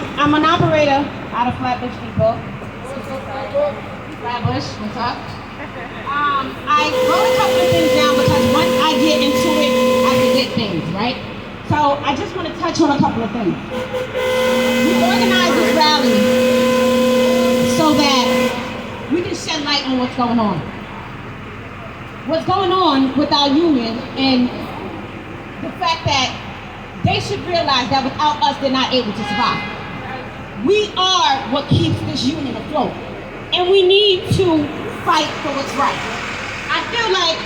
I'm an operator out of Flatbush Depot. Flatbush, what's up? I wrote a couple of things down because once I get into it, I forget things, right? So I just want to touch on a couple of things. We organized this rally so that we can shed light on what's going on. What's going on with our union and the fact that they should realize that without us, they're not able to survive. We are what keeps this union afloat. And we need to fight for what's right. I feel like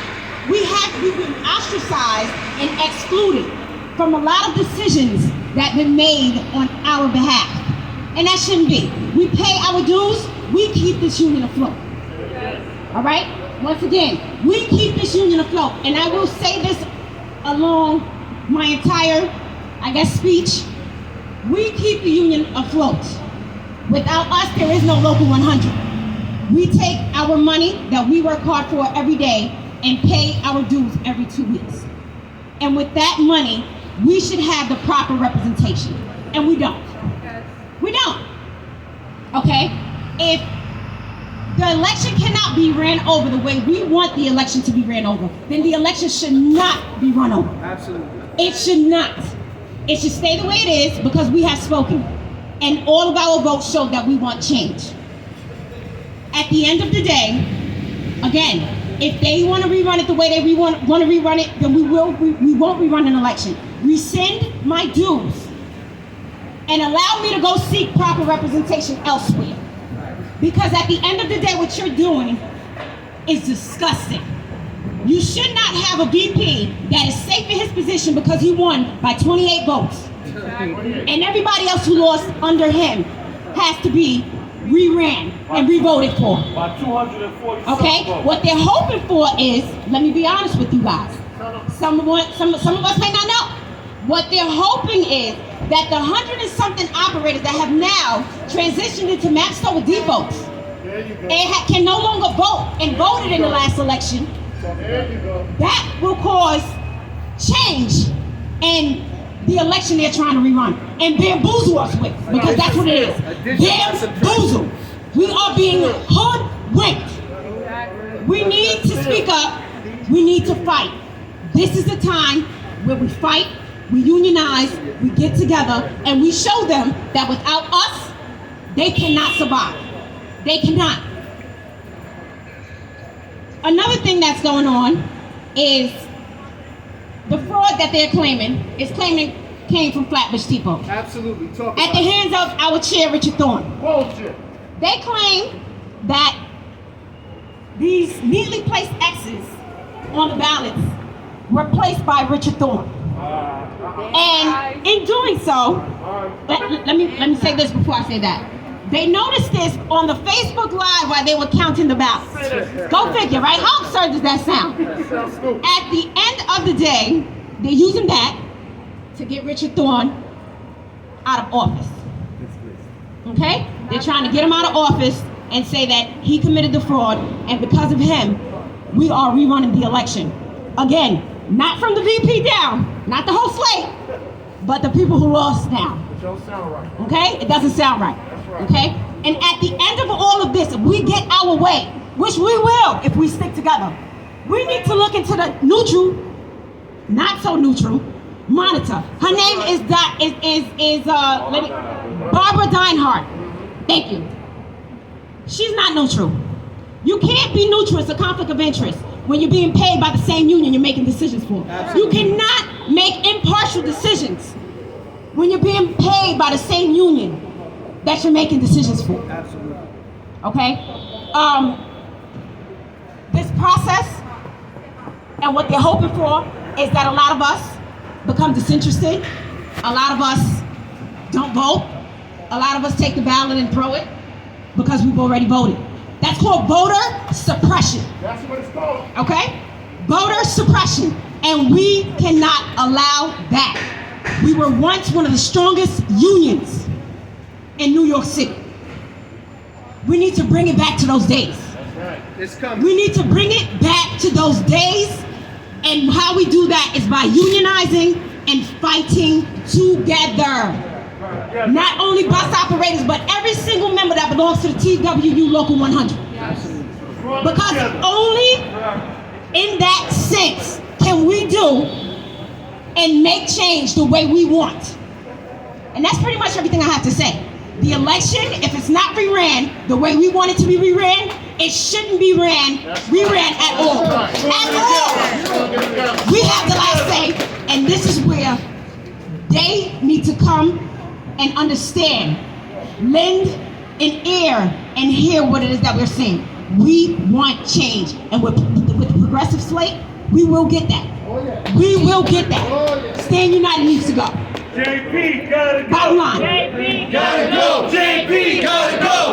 we've been ostracized and excluded from a lot of decisions that have been made on our behalf. And that shouldn't be. We pay our dues, we keep this union afloat. All right? Once again, we keep this union afloat. And I will say this along my entire, speech. We keep the union afloat. Without us, there is no Local 100. We take our money that we work hard for every day and pay our dues every 2 weeks. And with that money, we should have the proper representation. And we don't. We don't. Okay? If the election cannot be ran over the way we want the election to be ran over, then the election should not be run over. Absolutely. It should not. It should stay the way it is because we have spoken. And all of our votes show that we want change. At the end of the day, again, if they want to rerun it the way they want to rerun it, then we won't rerun an election. Rescind my dues and allow me to go seek proper representation elsewhere. Because at the end of the day, what you're doing is disgusting. You should not have a VP that is safe in his position because he won by 28 votes. And everybody else who lost under him has to be re-ran and re-voted for. By 240. Okay? What they're hoping for is, let me be honest with you guys. Some of us may not know. What they're hoping is that the 100 and something operators that have now transitioned into matched over depots and can no longer vote and voted in the last election, that will cause change in the election they're trying to rerun and bamboozle us with, because that's what it is. Bamboozle. We are being hoodwinked. We need to speak up. We need to fight. This is the time where we fight, we unionize, we get together, and we show them that without us, they cannot survive. They cannot. Another thing that's going on is the fraud that they're claiming came from Flatbush Depot. Absolutely. At the hands of our chair, Richard Thorne. Bullshit. They claim that these neatly placed X's on the ballots were placed by Richard Thorne. And in doing so, let me say this before I say that. They noticed this on the Facebook Live while they were counting the ballots. Go figure, right? How absurd does that sound? At the end of the day, they're using that to get Richard Thorne out of office. Okay? They're trying to get him out of office and say that he committed the fraud, and because of him, we are rerunning the election. Again, not from the VP down, not the whole slate, but the people who lost down. It don't sound right. Okay? It doesn't sound right. Okay? And at the end of all of this, if we get our way, which we will if we stick together, we need to look into the neutral, not so neutral, monitor. Her name is Barbara Deinhardt. Thank you. She's not neutral. You can't be neutral. It's a conflict of interest when you're being paid by the same union you're making decisions for. You cannot make impartial decisions when you're being paid by the same union that you're making decisions for. Absolutely. Okay? This process and what they're hoping for is that a lot of us become disinterested. A lot of us don't vote. A lot of us take the ballot and throw it because we've already voted. That's called voter suppression. That's what it's called. Okay? Voter suppression. And we cannot allow that. We were once one of the strongest unions in New York City. We need to bring it back to those days. That's right. It's coming. We need to bring it back to those days, and how we do that is by unionizing and fighting together. Not only bus operators, but every single member that belongs to the TWU Local 100. Because only in that sense can we do and make change the way we want. And that's pretty much everything I have to say. The election, if it's not reran the way we want it to be reran, it shouldn't be reran at all. At all. We have the last say, and this is where they need to come and understand, lend an ear and hear what it is that we're saying. We want change, and with the progressive slate, we will get that. We will get that. Stand United needs to go. JP, gotta go. Bottom line. JP, gotta go. JP, gotta go.